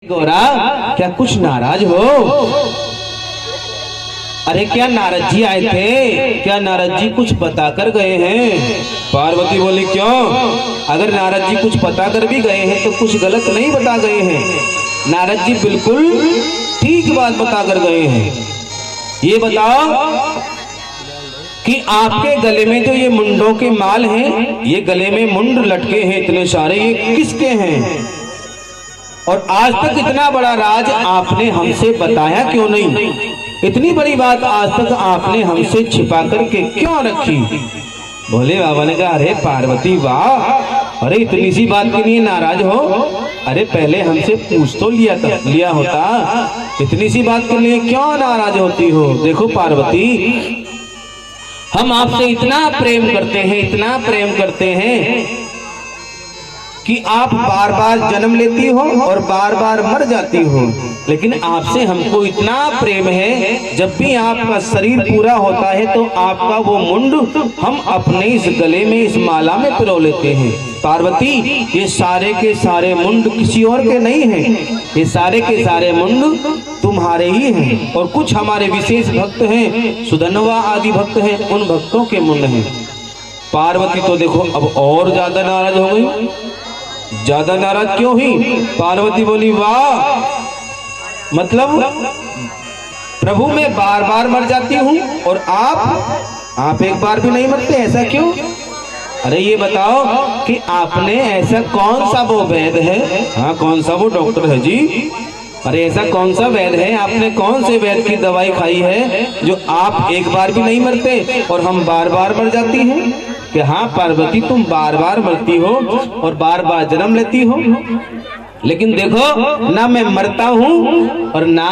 गौरा क्या कुछ नाराज हो? अरे क्या नारद जी आए थे? क्या नारद जी कुछ बताकर गए हैं? पार्वती बोली क्यों? अगर नारद जी कुछ बताकर भी गए हैं तो कुछ गलत नहीं बता गए हैं। नारद जी बिल्कुल ठीक बात बताकर गए हैं। ये बताओ कि आपके गले में जो ये मुंडों के माल हैं, ये गले में मुंड लटके हैं इतने सारे, ये किसके हैं? और आज तक इतना बड़ा राज आपने हमसे बताया क्यों नहीं? इतनी बड़ी बात आज तक आपने हमसे छिपा करके क्यों रखी? भोले बाबा ने कहा, अरे पार्वती वाह, अरे इतनी सी बात के लिए नाराज हो? अरे पहले हमसे पूछ तो लिया होता, इतनी सी बात के लिए क्यों नाराज होती हो? देखो पार्वती, हम आपसे इतना प्रेम करते हैं, इतना प्रेम करते हैं कि आप बार बार जन्म लेती हो और बार बार मर जाती हो, लेकिन आपसे हमको इतना प्रेम है, जब भी आपका शरीर पूरा होता है तो आपका वो मुंड हम अपने इस गले में, इस माला में पिरो लेते हैं। पार्वती, ये सारे के सारे मुंड किसी और के नहीं हैं, ये सारे के सारे मुंड तुम्हारे ही हैं। और कुछ हमारे विशेष भक्त हैं, सुधनवा आदि भक्त हैं, उन भक्तों के मुंड हैं। पार्वती तो देखो अब और ज्यादा नाराज हो गई। ज्यादा नाराज क्यों हुई? पार्वती बोली, वाह, मतलब प्रभु मैं बार बार मर जाती हूँ और आप एक बार भी नहीं मरते, ऐसा क्यों? अरे ये बताओ कि आपने ऐसा कौन सा वो वैद्य है? हाँ, कौन सा वो डॉक्टर है जी? अरे ऐसा कौन सा वैद्य है? आपने कौन से वैद्य की दवाई खाई है जो आप एक बार भी नहीं मरते और हम बार बार मर जाती हैं? कि हाँ पार्वती, तुम बार बार मरती हो और बार बार जन्म लेती हो, लेकिन देखो ना मैं मरता हूँ और ना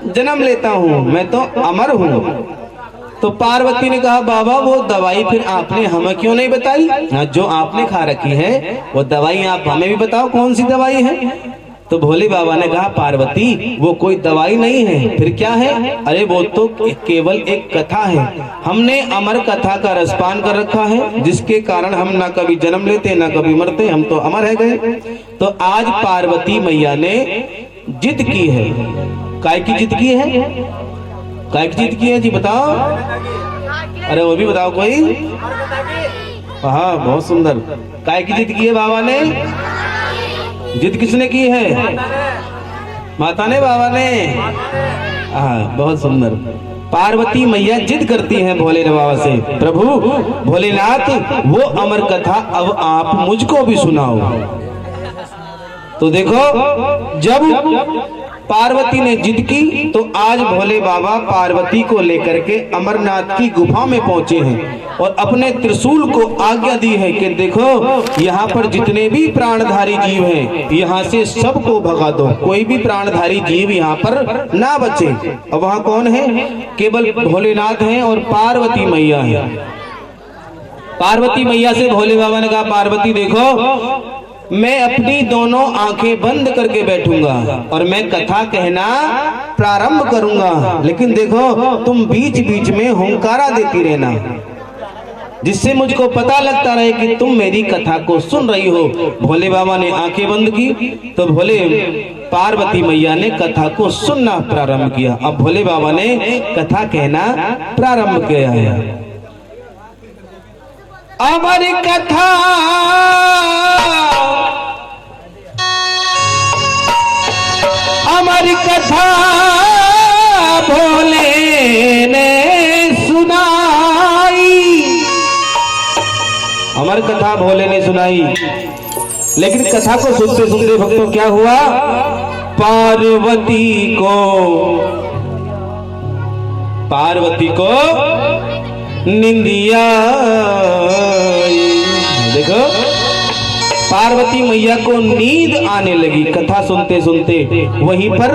जन्म लेता हूँ, मैं तो अमर हूँ। तो पार्वती ने कहा, बाबा वो दवाई फिर आपने हमें क्यों नहीं बताई? जो आपने खा रखी है वो दवाई आप हमें भी बताओ, कौन सी दवाई है? तो भोले बाबा ने कहा, पार्वती वो कोई दवाई नहीं है, फिर क्या है? अरे वो तो केवल एक कथा है। हमने अमर कथा का रसपान कर रखा है, जिसके कारण हम ना कभी जन्म लेते ना कभी मरते, हम तो अमर है गए। तो आज पार्वती मैया ने जिद की है। काय की जिद की है? काय की जिद की है जी, बताओ। अरे वो भी बताओ कोई। हाँ, बहुत सुंदर। काय की जिद की है बाबा ने? जिद किसने की है? माता ने, बाबा ने? हाँ, बहुत सुंदर। पार्वती मैया जिद करती हैं भोले बाबा से, प्रभु भोलेनाथ वो अमर कथा अब आप मुझको भी सुनाओ। तो देखो, जब पार्वती ने जिद की तो आज भोले बाबा पार्वती को लेकर के अमरनाथ की गुफा में पहुंचे हैं और अपने त्रिशूल को आज्ञा दी है कि देखो यहाँ पर जितने भी प्राणधारी जीव हैं, यहाँ से सबको भगा दो, कोई भी प्राणधारी जीव यहाँ पर ना बचे। अब वहाँ कौन है? केवल भोलेनाथ हैं और पार्वती मैया है। पार्वती मैया से भोले बाबा ने कहा, पार्वती देखो, मैं अपनी दोनों आंखें बंद करके बैठूंगा और मैं कथा कहना प्रारंभ करूंगा, लेकिन देखो तुम बीच बीच में हुंकारा देती रहना, जिससे मुझको पता लगता रहे कि तुम मेरी कथा को सुन रही हो। भोले बाबा ने आंखें बंद की तो भोले पार्वती मैया ने कथा को सुनना प्रारंभ किया। अब भोले बाबा ने कथा कहना प्रारंभ किया है। अमर कथा अमर कथा भोले ने सुनाई। अमर कथा भोले ने सुनाई, लेकिन कथा को सुनते सुनते भक्तों क्या हुआ? पार्वती को निंदिया। देखो, पार्वती मैया को नींद आने लगी कथा सुनते सुनते। वहीं पर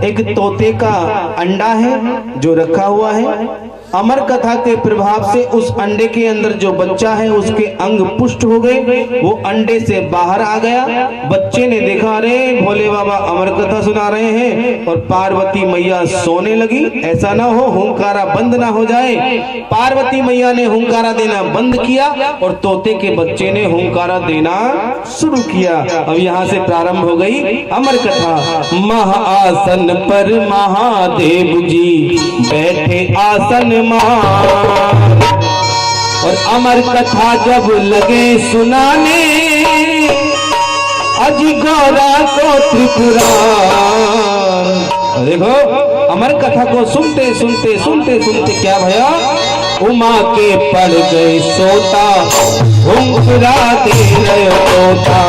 एक तोते का अंडा है जो रखा हुआ है, अमर कथा के प्रभाव से उस अंडे के अंदर जो बच्चा है उसके अंग पुष्ट हो गए, वो अंडे से बाहर आ गया। बच्चे ने देखा, अरे भोले बाबा अमर कथा सुना रहे हैं, और पार्वती मैया सोने लगी। ऐसा ना हो हुंकारा बंद ना हो जाए। पार्वती मैया ने हुंकारा देना बंद किया और तोते के बच्चे ने हुंकारा देना शुरू किया। अब यहाँ से प्रारंभ हो गई अमर कथा। महाआसन पर महादेव जी बैठे आसन मान, और अमर कथा जब लगे सुनाने, अजी गौरा को त्रिपुरार। देखो अमर कथा को सुनते सुनते सुनते सुनते क्या भया, उमा के पड़ गए सोता, हुंकरा दे रहे तोता।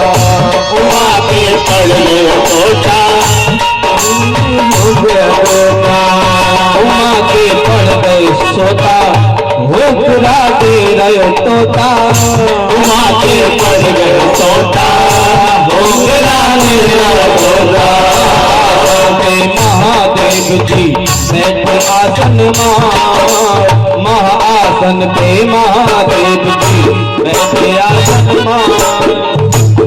उमा के पड़ गए सोता, उमा के पड़ गए सोता, हुंकरा दे रहे तोता। उमा के पड़ गए सोता, हुंकरा दे रहे तोता। महादेव जी बैठे आसन मान, महाआसन पे महादेव जी बैठे आसन मान।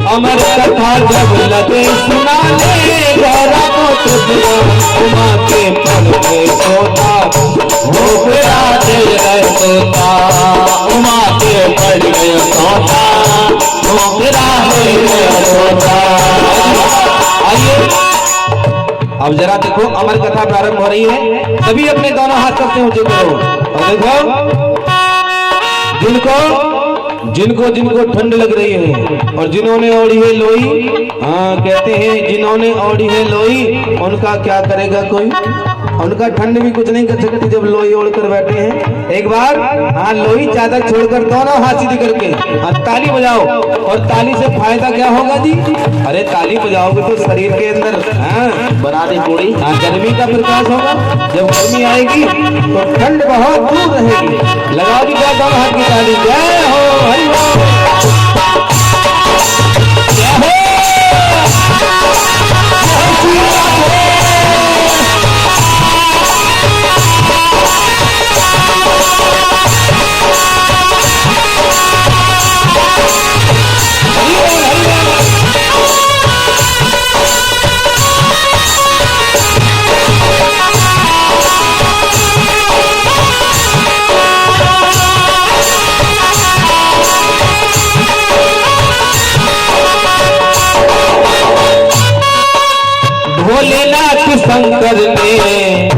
अमर कथा जब लगे सुनाने, गौरा को त्रिपुरार। उमा के पड़ गए सोता, हुंकरा दे रहे तोता। उमा के पड़ गए सोता, हुंकरा दे रहे तोता। आइए अब जरा देखो अमर कथा प्रारंभ हो रही है। सभी अपने दोनों हाथ करते ऊंचे करो और देखो, जिनको जिनको ठंड लग रही है और जिन्होंने ओढ़ी है लोई, हाँ कहते हैं जिन्होंने ओढ़ी है लोई उनका क्या करेगा कोई, उनका ठंड भी कुछ नहीं कर सकती जब लोई ओढ़ कर बैठे हैं। एक बार हाँ लोई चादर छोड़कर दोनों हाथ सीधे करके हाँ ताली बजाओ। और ताली से फायदा क्या होगा जी, अरे ताली बजाओगे तो शरीर के अंदर हाँ बना दे पूरी। हाँ गर्मी का प्रकाश होगा। जब गर्मी आएगी तो ठंड बहुत दूर रहेगी। लगाओ जी क्या दोनों हाथ की ताली। जय हो हरि बोल। भोलेनाथ शंकर ने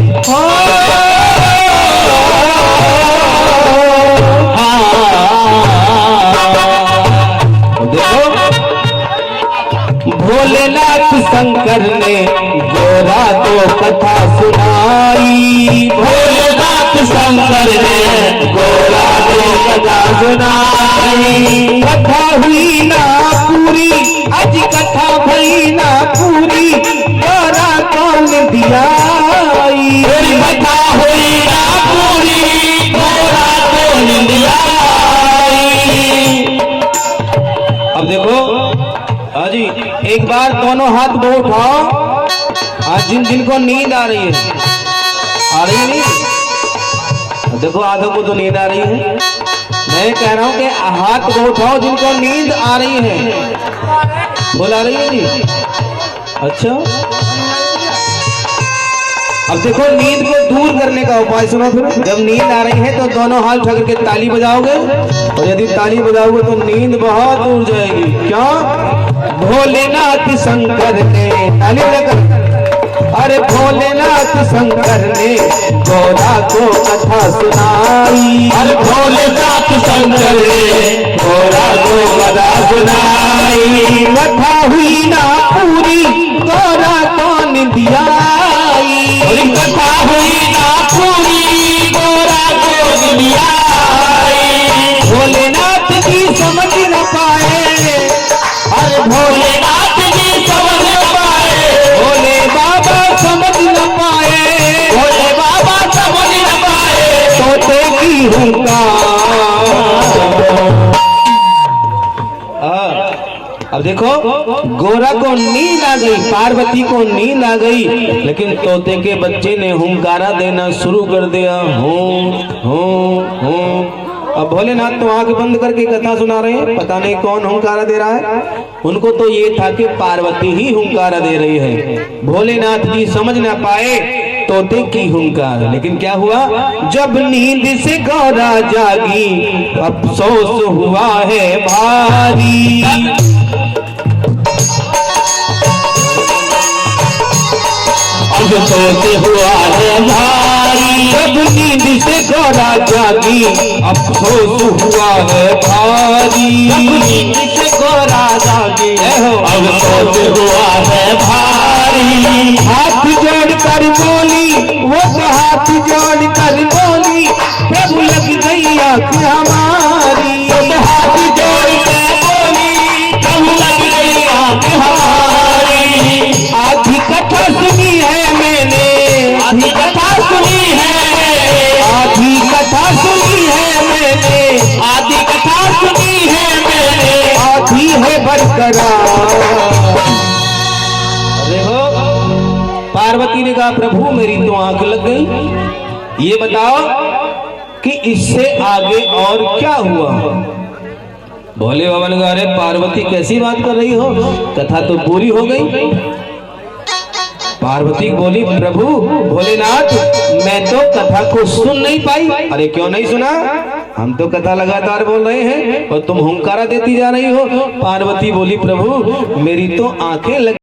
देखो भोलेनाथ शंकर ने गोरा को कथा सुनाई। भोलेनाथ शंकर ने गोरा को कथा सुनाई। कथा हुई ना पूरी, आज कथा भई ना पूरी, गोरा कौन दियाई। कथा हुई ना पूरी, गोरा कौन दियाई। अब देखो हाजी एक बार दोनों हाथ वो उठाओ। आज जिनको नींद आ रही है, आ रही है नींद, देखो आधों को तो नींद आ रही है। मैं कह रहा हूं कि हाथ वो उठाओ जिनको नींद आ रही है। बोल आ रही है जी, अच्छा। अब देखो नींद को दूर करने का उपाय सुनो फिर। जब नींद आ रही है तो दोनों हाथ उठा करके ताली बजाओगे, और यदि ताली बजाओगे तो नींद बहुत दूर जाएगी। क्यों? भोलेनाथ शंकर ने ताली बजाकर, अरे भोलेनाथ शंकर ने गोरा को कथा सुनाई। अरे भोलेनाथ शंकर ने गोरा को कथा सुनाई। कथा हुई ना पूरी, गोरा कौन दियाई। कथा हुई ना पूरी, गोरा कौन दियाई। भोलेनाथ जी समझ न पाए, अरे भोलेनाथ जी समझ न पाए। भोले बाबा समझ न पाए, भोले बाबा समझ न पाए। तोते की हुंकार। अब देखो गोरा को नींद आ गई, पार्वती को नींद आ गई, लेकिन तोते के बच्चे ने हुंकारा देना शुरू कर दिया, हूं। अब भोलेनाथ तो आंख बंद करके कथा सुना रहे हैं, पता नहीं कौन हुंकारा दे रहा है। उनको तो ये था कि पार्वती ही हुंकारा दे रही है। भोलेनाथ जी समझ ना पाए तोते की हुंकार, लेकिन क्या हुआ, जब नींद से गौरा जागी अफसोस हुआ है भारी। अब तोते हुआ है भारी, जब नींद से गौरा जागी अफसोस हुआ है भारी। जब नींद से गौरा जागी अब तोते हुआ है भारी। हाथ जोड़ कर बोली, वो तो हाथ जोड़ कर बोली, प्रभु लग गई आँख हमारी। हाथ जोड़ के बोली, प्रभु लग गई आँख हमारी। आधी कथा सुनी है मैंने, आधी कथा सुनी है, आधी कथा सुनी है मैंने, आधी कथा सुनी है मैंने, आधी है बरकरार। देखो पार्वती ने कहा, प्रभु मेरी तो आंख लग गई, ये बताओ कि इससे आगे और क्या हुआ। भोले बाबा ने कहा, अरे पार्वती कैसी बात कर रही हो, कथा तो पूरी हो गई। पार्वती बोली, प्रभु भोलेनाथ मैं तो कथा को सुन नहीं पाई। अरे क्यों नहीं सुना, हम तो कथा लगातार बोल रहे हैं और तुम हुंकारा देती जा रही हो। पार्वती बोली, प्रभु मेरी तो आंखें लग